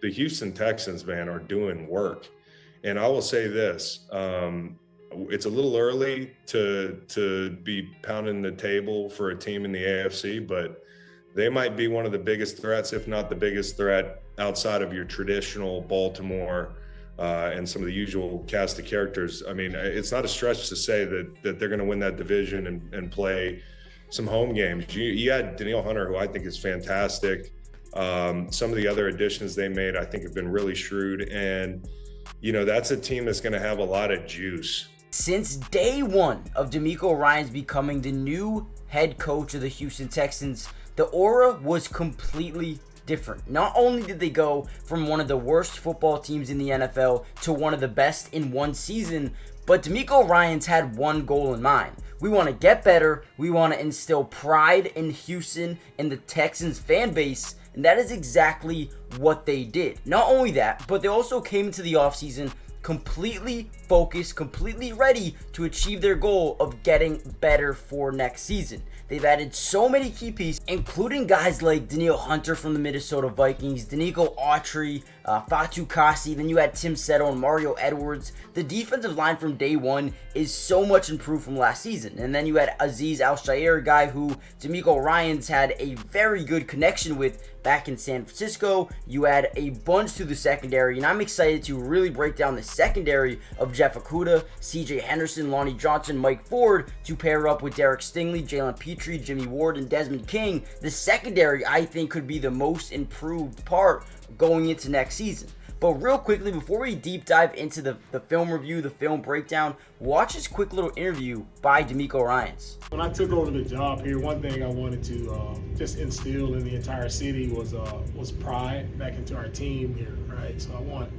the Houston Texans, man, are doing work. And I will say this, it's a little early to be pounding the table for a team in the AFC, but they might be one of the biggest threats, if not the biggest threat, outside of your traditional Baltimore and some of the usual cast of characters. I mean, it's not a stretch to say that they're going to win that division and play some home games. You had Danielle Hunter, who I think is fantastic. Some of the other additions they made, I think, have been really shrewd. And, you know, that's a team that's going to have a lot of juice. Since day one of DeMeco Ryans becoming the new head coach of the Houston Texans, the aura was completely different. Not only did they go from one of the worst football teams in the NFL to one of the best in one season, but DeMeco Ryans had one goal in mind. We want to get better. We want to instill pride in Houston and the Texans fan base, and that is exactly what they did. Not only that, but they also came into the offseason completely focused, completely ready to achieve their goal of getting better for next season. They've added so many key pieces, including guys like Danielle Hunter from the Minnesota Vikings, Danico Autry, Fatu Kasi, then you had Tim Settle and Mario Edwards. The defensive line from day one is so much improved from last season. And then you had Azeez Al-Shaair, a guy who DeMeco Ryans had a very good connection with back in San Francisco. You add a bunch to the secondary, and I'm excited to really break down the secondary of Jeff Okudah, CJ Henderson, Lonnie Johnson, Mike Ford to pair up with Derek Stingley, Jalen Petrie, Jimmy Ward, and Desmond King. The secondary, I think, could be the most improved part going into next season. But real quickly, before we deep dive into the film review, the film breakdown, watch this quick little interview by DeMeco Ryans. When I took over the job here, one thing I wanted to just instill in the entire city was pride back into our team here, right? So I want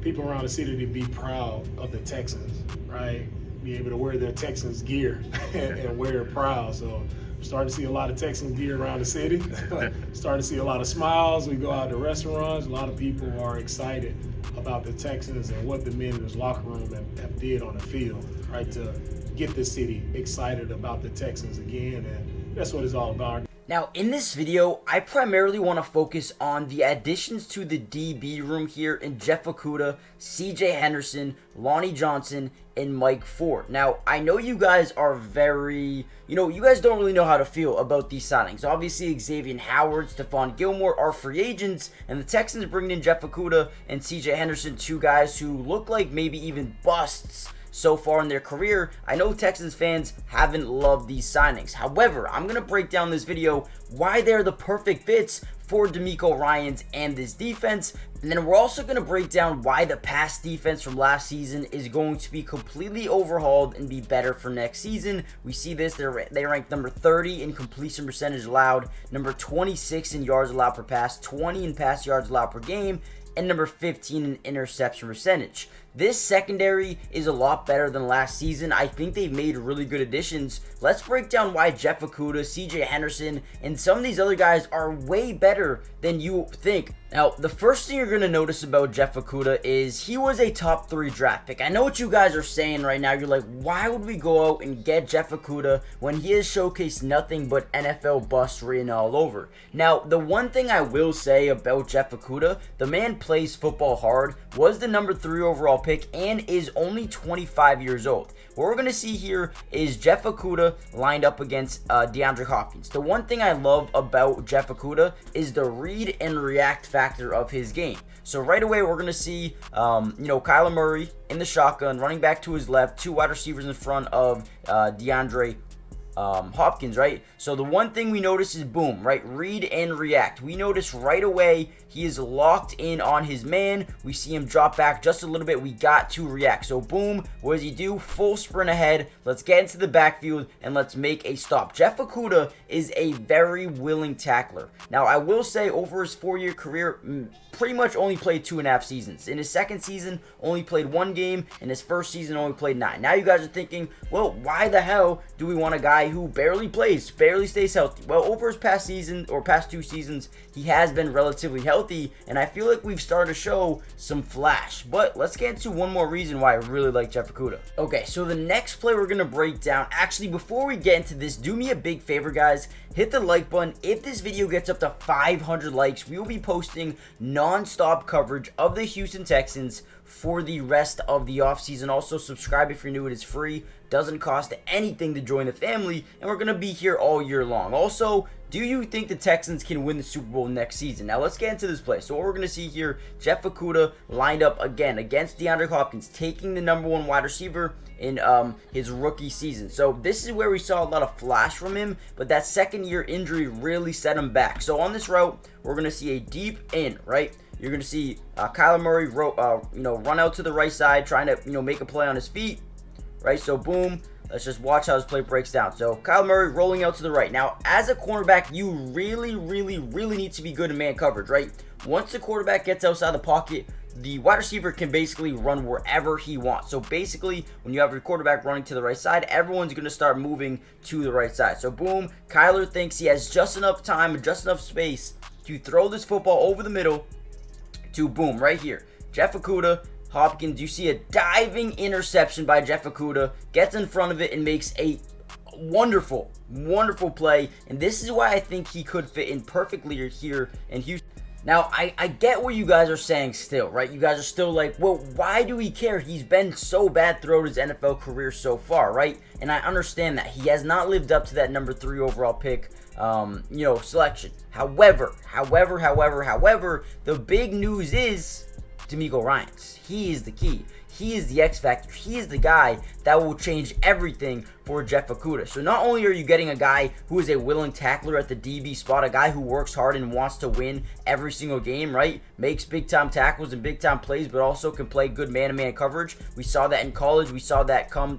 people around the city to be proud of the Texans, right? Be able to wear their Texans gear and wear it proud. So I'm starting to see a lot of Texans gear around the city. Starting to see a lot of smiles. We go out to restaurants. A lot of people are excited about the Texans and what the men in this locker room have did on the field, right? To get the city excited about the Texans again, and that's what it's all about. Now, in this video, I primarily want to focus on the additions to the DB room here in Jeff Okudah, CJ Henderson, Lonnie Johnson, and Mike Ford. Now, I know you guys are very, you guys don't really know how to feel about these signings. Obviously, Xavier and Howard, Stephon Gilmore are free agents, and the Texans bringing in Jeff Okudah and CJ Henderson, two guys who look like maybe even busts so far in their career. I know Texans fans haven't loved these signings. However, I'm going to break down this video why they're the perfect fits for DeMeco Ryans and this defense. And then we're also going to break down why the pass defense from last season is going to be completely overhauled and be better for next season. We see this, they ranked number 30 in completion percentage allowed, number 26 in yards allowed per pass, 20 in pass yards allowed per game, and number 15 in interception percentage. This secondary is a lot better than last season. I think they've made really good additions. Let's break down why Jeff Okudah, CJ Henderson, and some of these other guys are way better than you think. Now, the first thing you're going to notice about Jeff Okudah is he was a top 3 draft pick. I know what you guys are saying right now. You're like, why would we go out and get Jeff Okudah when he has showcased nothing but NFL bust written all over? Now, the one thing I will say about Jeff Okudah, the man plays football hard, was the number 3 overall pick, and is only 25 years old. What we're going to see here is Jeff Okudah lined up against DeAndre Hopkins. The one thing I love about Jeff Okudah is the read and react factor of his game. So right away, we're going to see, Kyler Murray in the shotgun, running back to his left, 2 wide receivers in front of DeAndre Hopkins, right? So the one thing we notice is boom, right? Read and react. We notice right away he is locked in on his man. We see him drop back just a little bit. We got to react. So boom, what does he do? Full sprint ahead. Let's get into the backfield and let's make a stop. Jeff Okudah is a very willing tackler. Now, I will say over his 4-year career, pretty much only played 2.5 seasons. In his second season, only played 1 game. In his first season, only played 9. Now you guys are thinking, well, why the hell do we want a guy who barely plays, barely stays healthy? Well, over his past season or past 2 seasons, he has been relatively healthy, and I feel like we've started to show some flash. But let's get into one more reason why I really like Jeff Okudah. Okay, so the next play we're going to break down, actually, before we get into this, do me a big favor, guys. hit the like button. If this video gets up to 500 likes, we will be posting non-stop coverage of the Houston Texans for the rest of the offseason. Also, subscribe if you're new. It is free. Doesn't cost anything to join the family, and we're going to be here all year long. Also, do you think the Texans can win the Super Bowl next season? Now, let's get into this play. So what we're going to see here, Jeff Okudah lined up again against DeAndre Hopkins, taking the #1 wide receiver in his rookie season. So this is where we saw a lot of flash from him, but that second-year injury really set him back. So on this route, we're going to see a deep in, right? You're going to see Kyler Murray run out to the right side, trying to make a play on his feet, right? So boom. Let's just watch how this play breaks down. So Kyler Murray rolling out to the right. Now, as a cornerback, you really need to be good in man coverage, right? Once the quarterback gets outside the pocket, the wide receiver can basically run wherever he wants. So basically, when you have your quarterback running to the right side, everyone's going to start moving to the right side. So boom, Kyler thinks he has just enough time and just enough space to throw this football over the middle to boom, right here. Jeff Okudah, Hopkins, you see a diving interception by Jeff Okudah, gets in front of it and makes a wonderful play. And this is why I think he could fit in perfectly here in Houston. Now, I get what you guys are saying still, right? You guys are still like, well, why do we care? He's been so bad throughout his NFL career so far, right? And I understand that. He has not lived up to that #3 overall pick, selection. However, the big news is DeMeco Ryans. He is the key. He is the X factor. He is the guy that will change everything for Jeff Okudah. So not only are you getting a guy who is a willing tackler at the DB spot, a guy who works hard and wants to win every single game, right? Makes big-time tackles and big-time plays, but also can play good man-to-man coverage. We saw that in college. We saw that come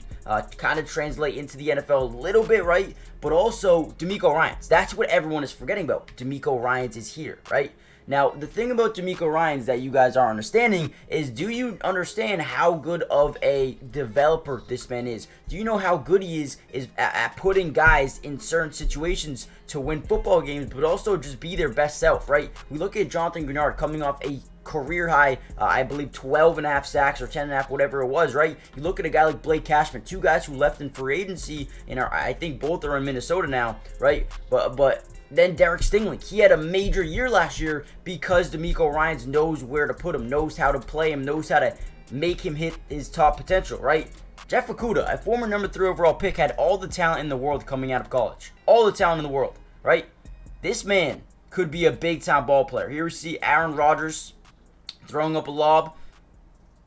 kind of translate into the NFL a little bit, right? But also DeMeco Ryans. That's what everyone is forgetting about. DeMeco Ryans is here, right? Now, the thing about DeMeco Ryans that you guys are understanding is, do you understand how good of a developer this man is? Do you know how good he is at putting guys in certain situations to win football games, but also just be their best self, right? We look at Jonathan Grenard coming off a career high, I believe 12.5 sacks or 10.5, whatever it was, right? You look at a guy like Blake Cashman, two guys who left in free agency, and I think both are in Minnesota now, right? But then Derek Stingley, he had a major year last year because DeMeco Ryans knows where to put him, knows how to play him, knows how to make him hit his top potential, right? Jeff Okudah, a former #3 overall pick, had all the talent in the world coming out of college. All the talent in the world, right? This man could be a big-time ball player. Here we see Aaron Rodgers throwing up a lob,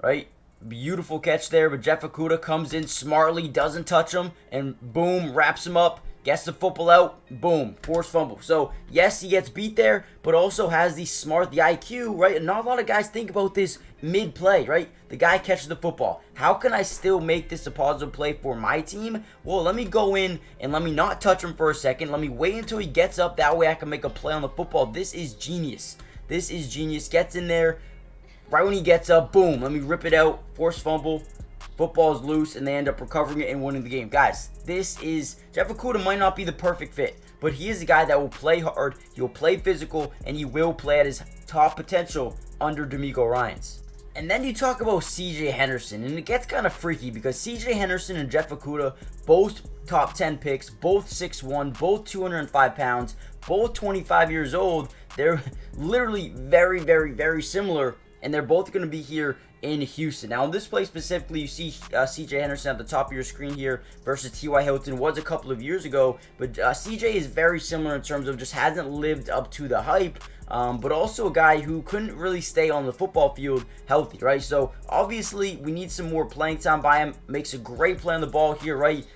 right? Beautiful catch there, but Jeff Okudah comes in smartly, doesn't touch him, and boom, wraps him up. Gets the football out, boom, forced fumble. So, yes, he gets beat there, but also has the IQ, right? And not a lot of guys think about this mid-play, right? The guy catches the football. How can I still make this a positive play for my team? Well, let me go in and let me not touch him for a second. Let me wait until he gets up. That way I can make a play on the football. This is genius. This is genius. Gets in there. Right when he gets up, boom, let me rip it out, forced fumble. Football's loose, and they end up recovering it and winning the game. Guys, this is... Jeff Okudah might not be the perfect fit, but he is a guy that will play hard, he will play physical, and he will play at his top potential under DeMeco Ryans. And then you talk about CJ Henderson, and it gets kind of freaky because CJ Henderson and Jeff Okudah, both top 10 picks, both 6'1", both 205 pounds, both 25 years old. They're literally very similar, and they're both going to be here in Houston. Now, in this play specifically, you see CJ Henderson at the top of your screen here versus T.Y. Hilton. Was a couple of years ago, but CJ is very similar in terms of just hasn't lived up to the hype, but also a guy who couldn't really stay on the football field healthy, right? So, obviously, we need some more playing time by him. Makes a great play on the ball here, right?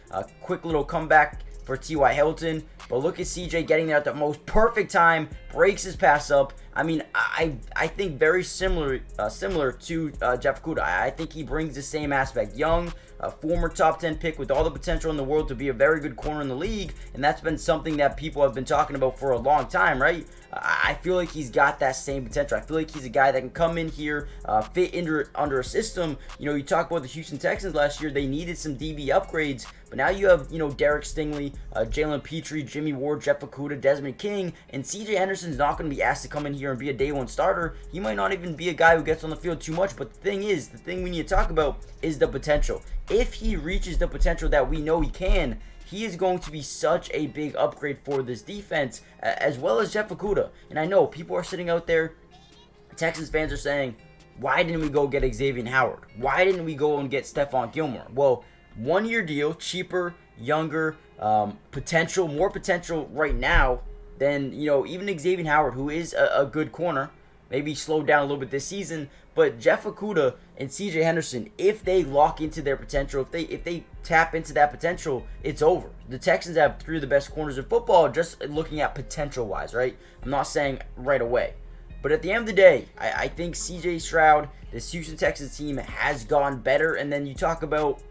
Quick little comeback for T.Y. Hilton. But look at CJ getting there at the most perfect time, breaks his pass up. I mean, I think very similar to Jeff Okudah. I think he brings the same aspect. Young, a former top 10 pick with all the potential in the world to be a very good corner in the league, and that's been something that people have been talking about for a long time, right? I feel like he's got that same potential. I feel like he's a guy that can come in here, fit under a system. You know, you talk about the Houston Texans last year. They needed some DB upgrades, but now you have, Derek Stingley, Jalen Petrie, Jimmy Ward, Jeff Okudah, Desmond King, and CJ Henderson's not going to be asked to come in here and be a day one starter. He might not even be a guy who gets on the field too much, but the thing we need to talk about is the potential. If he reaches the potential that we know he can, he is going to be such a big upgrade for this defense, as well as Jeff Okudah. And I know people are sitting out there, Texans fans are saying, why didn't we go get Xavier Howard? Why didn't we go and get Stephon Gilmore? Well, 1-year deal, cheaper, younger, potential, more potential right now than, even Xavier Howard, who is a good corner. Maybe slowed down a little bit this season, but Jeff Okudah and CJ Henderson, if they lock into their potential, if they tap into that potential, it's over. The Texans have 3 of the best corners in football, just looking at potential-wise, right? I'm not saying right away. But at the end of the day, I think CJ Stroud, this Houston Texans team, has gotten better. And then you talk about,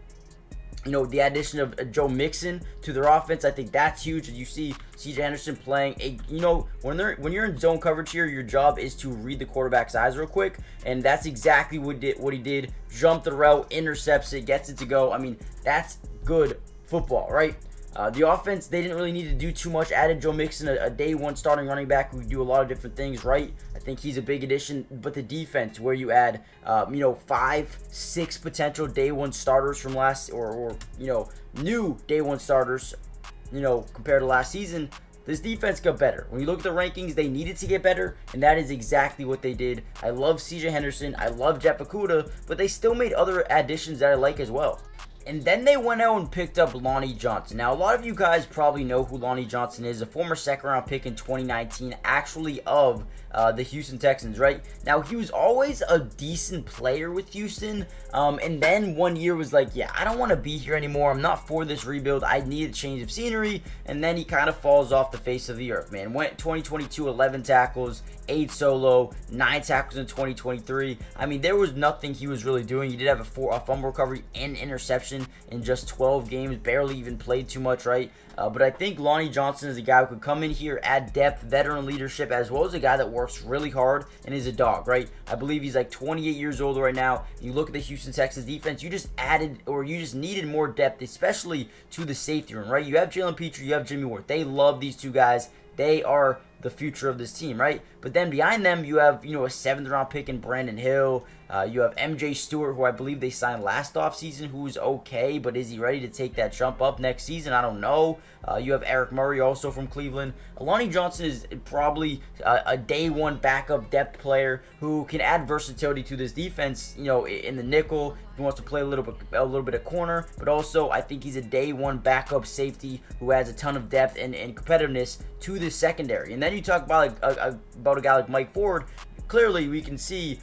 the addition of Joe Mixon to their offense. I think that's huge. As you see CJ Henderson playing when you're in zone coverage here, your job is to read the quarterback's eyes real quick, and that's exactly what he did. Jumped the route, intercepts it, gets it to go. I mean, that's good football, right? The offense, they didn't really need to do too much. Added Joe Mixon, a day one starting running back who can do a lot of different things, right? I think he's a big addition. But the defense, where you add, 5, 6 potential day one starters from last, or new day one starters, compared to last season, this defense got better. When you look at the rankings, they needed to get better, and that is exactly what they did. I love CJ Henderson. I love Jeff Okudah, but they still made other additions that I like as well. And then they went out and picked up Lonnie Johnson. Now, a lot of you guys probably know who Lonnie Johnson is, a former second-round pick in 2019, actually of the Houston Texans, right? Now, he was always a decent player with Houston, and then one year was like, yeah, I don't want to be here anymore. I'm not for this rebuild. I need a change of scenery, and then he kind of falls off the face of the earth, man. Went 2022, 11 tackles, 8 solo, 9 tackles in 2023. I mean, there was nothing he was really doing. He did have a fumble recovery and interception in just 12 games, barely even played too much, right? But I think Lonnie Johnson is a guy who could come in here, add depth, veteran leadership, as well as a guy that works really hard and is a dog, right? I believe he's like 28 years old right now. You look at the Houston Texans defense, you just needed more depth, especially to the safety room, right? You have Jalen Petrie, you have Jimmy Ward. They love these two guys. They are the future of this team, right? But then behind them, you have, a 7th-round pick in Brandon Hill. You have MJ Stewart, who I believe they signed last offseason, who's okay, but is he ready to take that jump up next season? I don't know. You have Eric Murray, also from Cleveland. Lonnie Johnson is probably a day one backup depth player who can add versatility to this defense, in the nickel. He wants to play a little bit of corner, but also I think he's a day one backup safety who adds a ton of depth and competitiveness to this secondary. And then you talk about a guy like Mike Ford. Clearly, we can see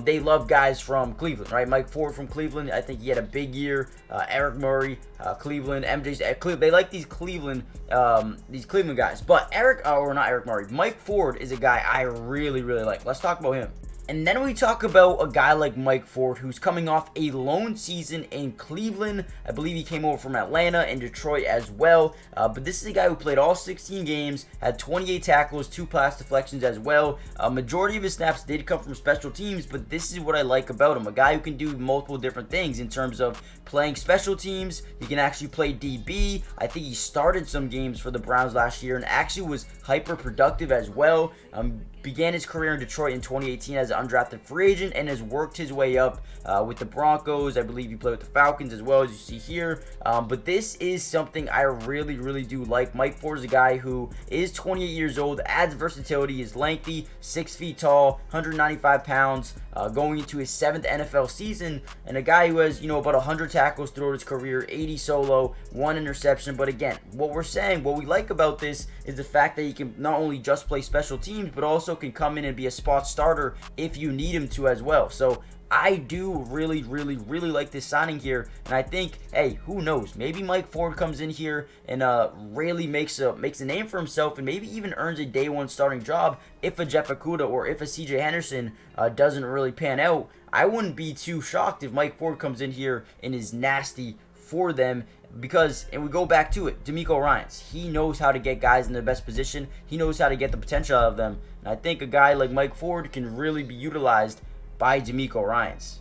they love guys from Cleveland, right? Mike Ford from Cleveland, I think he had a big year. Eric Murray, Cleveland, they like these Cleveland guys. But not Eric Murray, Mike Ford is a guy I really, really like. Let's talk about him. And then we talk about a guy like Mike Ford, who's coming off a lone season in Cleveland. I believe he came over from Atlanta and Detroit as well. But this is a guy who played all 16 games, had 28 tackles, 2 pass deflections as well. A majority of his snaps did come from special teams, but this is what I like about him. A guy who can do multiple different things in terms of playing special teams. He can actually play DB. I think he started some games for the Browns last year and actually was hyper productive as well. Began his career in Detroit in 2018 as an undrafted free agent and has worked his way up with the Broncos. I believe he played with the Falcons as well, as you see here. But this is something I really, really do like. Mike Ford is a guy who is 28 years old, adds versatility, is lengthy, 6 feet tall, 195 pounds, going into his 7th NFL season, and a guy who has, about 100 tackles throughout his career, 80 solo, 1 interception. But again, what we like about this is the fact that he can not only just play special teams, but also can come in and be a spot starter if you need him to as well. So I do really, really, really like this signing here, and I think, hey, who knows? Maybe Mike Ford comes in here and really makes a name for himself, and maybe even earns a day one starting job if a Jeff Okudah or if a CJ Henderson doesn't really pan out. I wouldn't be too shocked if Mike Ford comes in here and is nasty for them. Because, and we go back to it, DeMeco Ryans, he knows how to get guys in their best position. He knows how to get the potential out of them. And I think a guy like Mike Ford can really be utilized by DeMeco Ryans.